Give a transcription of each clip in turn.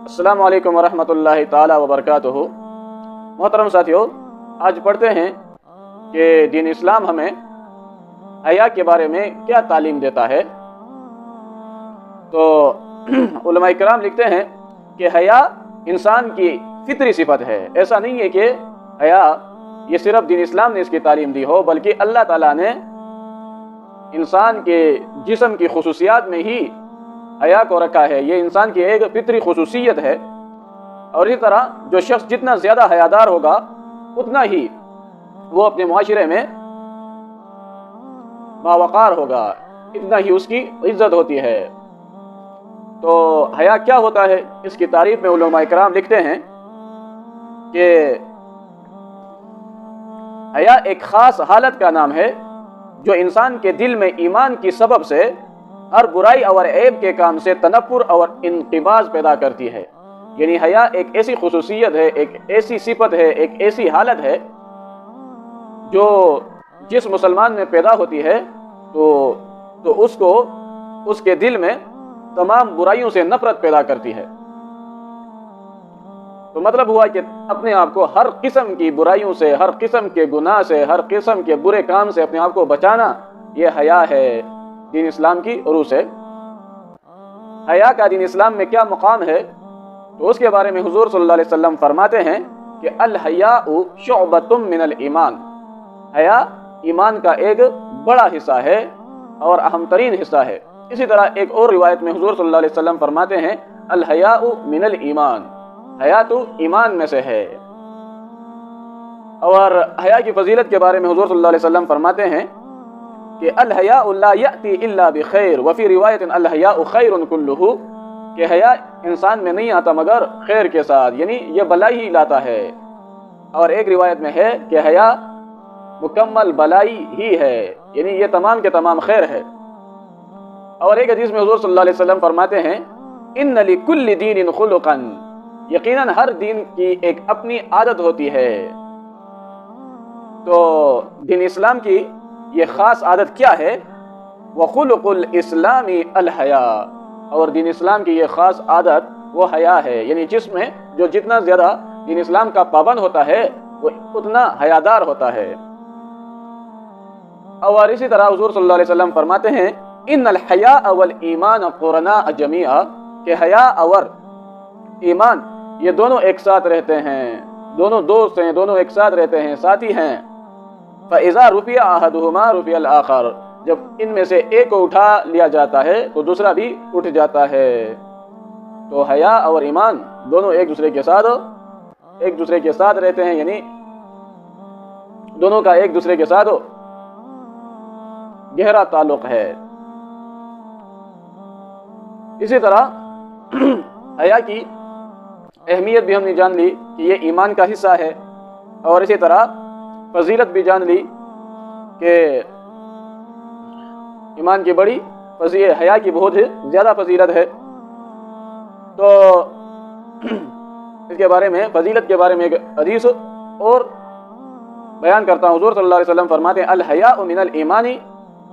अस्सलामु अलैकुम वरहमतुल्लाहि ताला वबरकातुहू। मोहतरम साथियों, आज पढ़ते हैं कि दीन इस्लाम हमें हया के बारे में क्या तालीम देता है। तो उलमा इकराम लिखते हैं कि हया इंसान की फितरी सिफत है। ऐसा नहीं है कि हया ये सिर्फ दीन इस्लाम ने इसकी तालीम दी हो, बल्कि अल्लाह ताला ने इंसान के जिस्म की खुसूसियात में ही हया को रखा है। ये इंसान की एक फितरी खुसूसियत है। और इसी तरह जो शख्स जितना ज़्यादा हयादार होगा उतना ही वो अपने मुआशरे में बावकार होगा, इतना ही उसकी इज्जत होती है। तो हया क्या होता है, इसकी तारीफ में उलमा इकराम लिखते हैं कि हया एक ख़ास हालत का नाम है जो इंसान के दिल में ईमान की सबब से हर बुराई और ऐब के काम से तनफ्फुर और इनक़िबाज़ पैदा करती है। यानी हया एक ऐसी खुसूसियत है, एक ऐसी सिफत है, एक ऐसी हालत है जो जिस मुसलमान में पैदा होती है तो उसको उसके दिल में तमाम बुराइयों से नफरत पैदा करती है। तो मतलब हुआ कि अपने आप को हर किस्म की बुराइयों से, हर किस्म के गुनाह से, हर किस्म के बुरे काम से अपने आप को बचाना, ये हया है दीन इस्लाम की रूह से। हया का दीन इस्लाम में क्या मुकाम है, तो उसके बारे में हुजूर सल्लल्लाहु अलैहि वसल्लम फरमाते हैं कि अल हयाउ शुअबतुम मिनल ईमान। हया ईमान का एक बड़ा हिस्सा है और अहम तरीन हिस्सा है। इसी तरह एक और रिवायत में हुजूर सल्लल्लाहु अलैहि वसल्लम फरमाते हैं अल हयाउ मिनल ईमान, हया तो ईमान में से है। और हया की फजीलत के बारे में हुजूर सल्लल्लाहु अलैहि वसल्लम फरमाते हैं कि अल हयाउ ला यअती इल्ला बिखैर व फी रिवायतिन अल हयाउ खैरुन कुल्लुहु, कि हया इंसान में नहीं आता मगर खैर के साथ, यानी ये भलाई ही लाता है। और एक रिवायत में है कि हया मुकम्मल भलाई ही है, यानी ये तमाम के तमाम खैर है। और एक हदीस में हुजूर सल्लल्लाहु अलैहि वसल्लम फरमाते हैं इन्न लिकुल्लि दीनिन खुलुकन, यकीनन हर दीन की एक अपनी आदत होती है। तो दीन इस्लाम की ये खास आदत क्या है, व खुलुकुल इस्लामी अल हया, और दीन इस्लाम की ये खास आदत वो हया है। यानी जिसमें जो जितना ज्यादा दीन इस्लाम का पाबंद होता है वो उतना हयादार होता है। और इसी तरह हुजूर सल्लल्लाहु अलैहि वसल्लम फरमाते हैं इन्नल हया वल ईमान कुरना जमीआ, कि हया और ईमान ये दोनों एक साथ रहते हैं, दोनों दोस्त हैं, दोनों एक साथ रहते हैं, साथी हैं। फ़इज़ा रुफ़िया अहदुहुमा रुफ़ियल आखर, जब इनमें से एक को उठा लिया जाता है तो दूसरा भी उठ जाता है। तो हया और ईमान दोनों एक दूसरे के साथ रहते हैं, यानी दोनों का एक दूसरे के साथ गहरा ताल्लुक है। इसी तरह हया की अहमियत भी हमने जान ली कि ये ईमान का हिस्सा है, और इसी तरह फजीलत भी जान ली कि ईमान की बड़ी फजीलत, हया की बहुत ज़्यादा फजीलत है। तो इसके बारे में, फजीलत के बारे में एक हदीस और बयान करता हूँ। हुजूर सल्लल्लाहु अलैहि वसल्लम फरमाते हैं अल हयाउ मिनल ईमानी,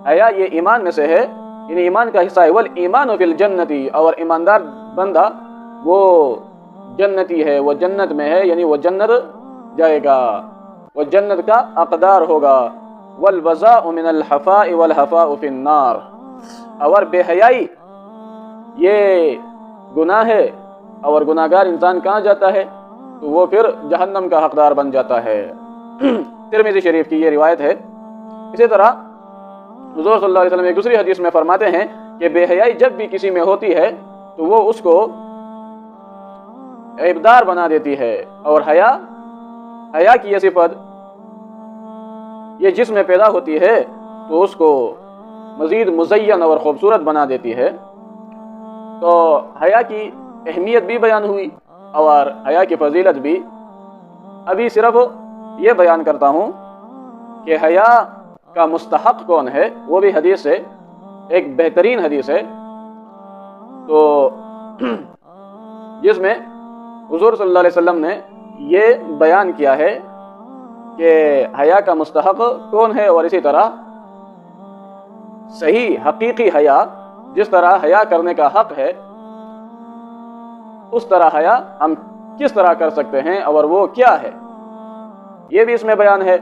हया ये ईमान में से है, यानी ईमान का हिस्सा है। वल ईमानु फिल जन्नती, और ईमानदार बंदा वो जन्नती है, वो जन्नत में है, यानी वो जन्नत जाएगा, वो जन्नत का हकदार होगा। वल वज़ाउ मिनल हफ़ाइ वल हफ़ाउ फिन नार, और बेहयाई ये गुनाह है, और गुनाहगार इंसान कहाँ जाता है, तो वो फिर जहन्नम का हकदार बन जाता है। तिरमिज़ी शरीफ की ये रिवायत है। इसी तरह हुज़ूर सल्लल्लाहु अलैहि वसल्लम एक दूसरी हदीस में फरमाते हैं कि बेहयाई जब भी किसी में होती है तो वो उसको ऐबदार बना देती है। और हया की ये सिफत ये जिसमें पैदा होती है तो उसको मज़ीद मुज़य्यन और ख़ूबसूरत बना देती है। तो हया की अहमियत भी बयान हुई और हया की फजीलत भी। अभी सिर्फ ये बयान करता हूँ कि हया का मुस्तहक़ कौन है, वो भी हदीस से एक बेहतरीन हदीस है। तो जिसमें हुज़ूर सल्लल्लाहु अलैहि वसल्लम ने ये बयान किया है कि हया का मुस्तहक़ कौन है, और इसी तरह सही हकीकी हया जिस तरह हया करने का हक है اس طرح حیا ہم کس طرح کر سکتے ہیں اور وہ کیا ہے، یہ بھی اس میں بیان ہے۔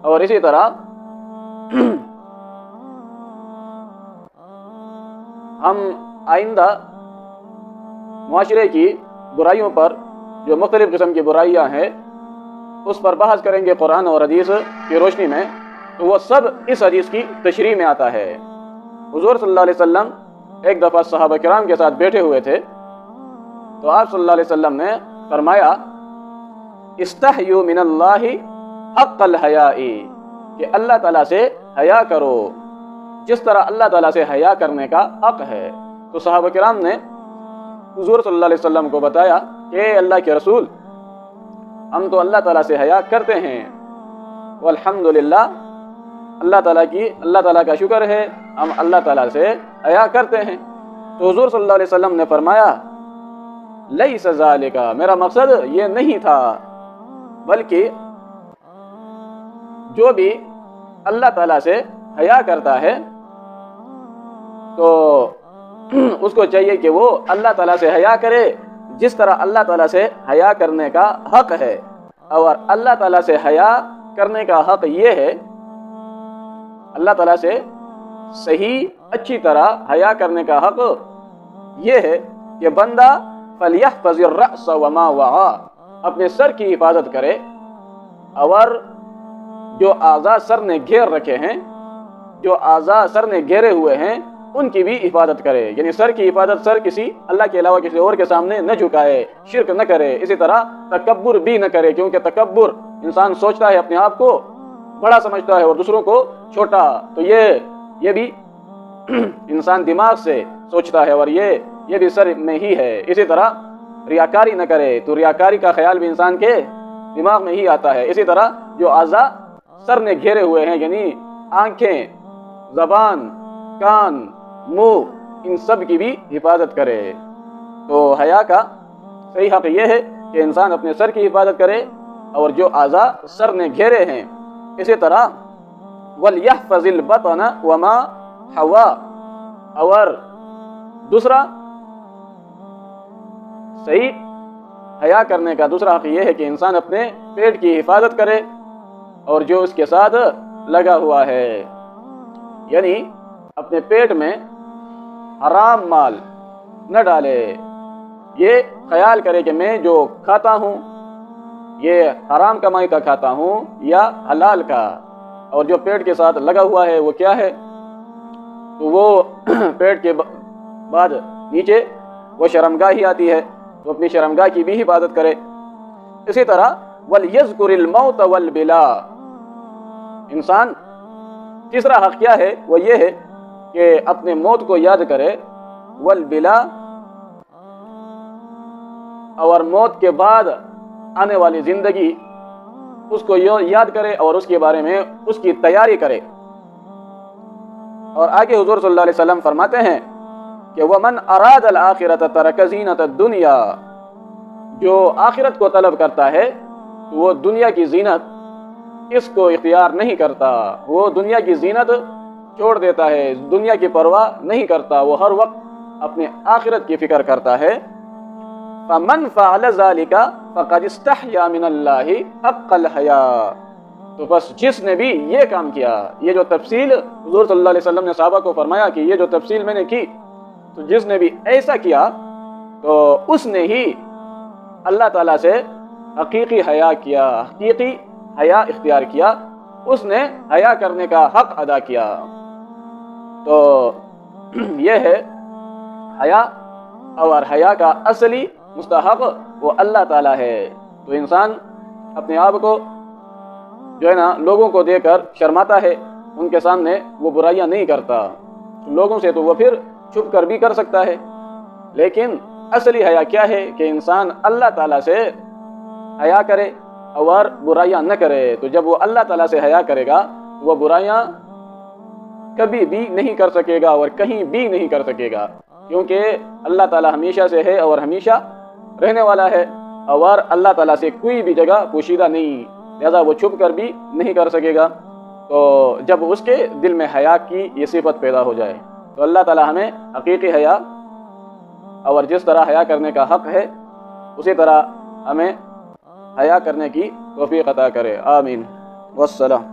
اور اسی طرح ہم آئندہ معاشرے کی برائیوں پر، جو مختلف قسم کی برائیاں ہیں، اس پر بحث کریں گے قرآن اور حدیث کی روشنی میں، تو وہ سب اس حدیث کی تشریح میں آتا ہے۔ حضور صلی اللہ علیہ وسلم ایک دفعہ صحابہ کرام کے ساتھ بیٹھے ہوئے تھے، تو آپ صلی اللہ علیہ وسلم نے فرمایا استحیوا من اللہ حق الحیاء، کہ اللہ تعالیٰ سے حیا کرو جس طرح اللہ تعالیٰ سے حیا کرنے کا حق ہے۔ تو صحابہ کرام نے حضور صلی اللہ علیہ وسلم کو بتایا کہ اے اللہ کے رسول، ہم تو اللہ تعالیٰ سے حیا کرتے ہیں، والحمدللہ، اللہ تعالیٰ کا شکر ہے، ہم اللہ تعالیٰ سے حیا کرتے ہیں۔ تو حضور صلی اللہ علیہ وسلم نے فرمایا لیس ذالک، میرا مقصد یہ نہیں تھا، بلکہ جو بھی اللہ تعالیٰ سے حیا کرتا ہے تو اس کو چاہیے کہ وہ اللہ تعالیٰ سے حیا کرے جس طرح اللہ تعالیٰ سے حیا کرنے کا حق ہے۔ اور اللہ تعالیٰ سے حیا کرنے کا حق یہ ہے، اللہ تعالیٰ سے صحیح اچھی طرح حیا کرنے کا حق یہ ہے کہ بندہ فَلْيَحْفَظِ الرَّأْسَ وَمَا وَعَى، اپنے سر کی حفاظت کرے اور جو اعضاء سر نے گھیر رکھے ہیں، جو اعضاء سر نے گھیرے ہوئے ہیں، ان کی بھی حفاظت کرے، یعنی سر کی حفاظت، سر کسی اللہ کے علاوہ کسی اور کے سامنے نہ جھکائے، شرک نہ کرے، اسی طرح تکبر بھی نہ کرے، کیونکہ تکبر انسان سوچتا ہے اپنے آپ کو بڑا سمجھتا ہے اور دوسروں کو چھوٹا، تو یہ بھی انسان دماغ سے سوچتا ہے اور یہ بھی سر میں ہی ہے۔ اسی طرح ریاکاری نہ کرے، تو ریاکاری کا خیال بھی انسان کے دماغ میں ہی آتا ہے۔ اسی طرح جو اعضاء سر نے گھیرے ہوئے ہیں، یعنی آنکھیں، زبان، کان، منہ، ان سب کی بھی حفاظت کرے۔ تو حیا کا صحیح حق یہ ہے کہ انسان اپنے سر کی حفاظت کرے اور جو اعضاء سر نے گھیرے ہیں، اسی طرح وَلْيَحْفَظِ الْبَطْنَ وَمَا حَوَى، اور دوسرا صحیح حیا کرنے کا دوسرا حق یہ ہے کہ انسان اپنے پیٹ کی حفاظت کرے اور جو اس کے ساتھ لگا ہوا ہے، یعنی اپنے پیٹ میں حرام مال نہ ڈالے، یہ خیال کرے کہ میں جو کھاتا ہوں یہ حرام کمائی کا کھاتا ہوں یا حلال کا، اور جو پیٹ کے ساتھ لگا ہوا ہے وہ کیا ہے، تو وہ پیٹ کے بعد نیچے وہ شرمگاہ ہی آتی ہے، تو اپنی شرمگاہ کی بھی حفاظت کرے۔ اسی طرح وَلْيَذْكُرِ الْمَوْتَ وَالْبِلَا، انسان تیسرا حق کیا ہے، وہ یہ ہے کہ اپنے موت کو یاد کرے، والبلا، اور موت کے بعد آنے والی زندگی اس کو یاد کرے اور اس کے بارے میں اس کی تیاری کرے۔ اور آگے حضور صلی اللہ علیہ وسلم فرماتے ہیں کہ وَمَنْ أَرَادَ الْآخِرَةَ تَرَكَ زِينَةَ الدُّنْيَا، جو آخرت کو طلب کرتا ہے وہ دنیا کی زینت اس کو اختیار نہیں کرتا، وہ دنیا کی زینت چھوڑ دیتا ہے، دنیا کی پرواہ نہیں کرتا، وہ ہر وقت اپنے آخرت کی فکر کرتا ہے۔ فَمَنْ فَعَلَ ذَلِكَ فَقَدِ اسْتَحْيَا مِنَ اللَّهِ حَقَّ الْحَيَاءِ، تو بس جس نے بھی یہ کام کیا، یہ جو تفصیل حضور صلی اللہ علیہ وسلم نے صحابہ کو فرمایا کہ یہ جو تفصیل میں نے کی، تو جس نے بھی ایسا کیا تو اس نے ہی اللہ تعالیٰ سے حقیقی حیا کیا، حقیقی حیا اختیار کیا، اس نے حیا کرنے کا حق ادا کیا۔ تو یہ ہے حیا، اور حیا کا اصلی مستحق وہ اللہ تعالیٰ ہے۔ تو انسان اپنے آپ کو جو ہے نا لوگوں کو دے کر شرماتا ہے، ان کے سامنے وہ برائیاں نہیں کرتا، لوگوں سے تو وہ پھر چھپ کر بھی کر سکتا ہے، لیکن اصلی حیا کیا ہے کہ انسان اللہ تعالیٰ سے حیا کرے اور برائیاں نہ کرے۔ تو جب وہ اللہ تعالیٰ سے حیا کرے گا وہ برائیاں کبھی بھی نہیں کر سکے گا اور کہیں بھی نہیں کر سکے گا، کیونکہ اللہ تعالیٰ ہمیشہ سے ہے اور ہمیشہ رہنے والا ہے، اور اللہ تعالیٰ سے کوئی بھی جگہ پوشیدہ نہیں، لہذا وہ چھپ کر بھی نہیں کر سکے گا۔ تو جب اس کے دل میں حیا کی یہ صفت پیدا ہو جائے تو اللہ تعالیٰ ہمیں حقیقی حیا اور جس طرح حیا کرنے کا حق ہے اسی طرح ہمیں حیا کرنے کی توفیق عطا کرے، آمین، والسلام۔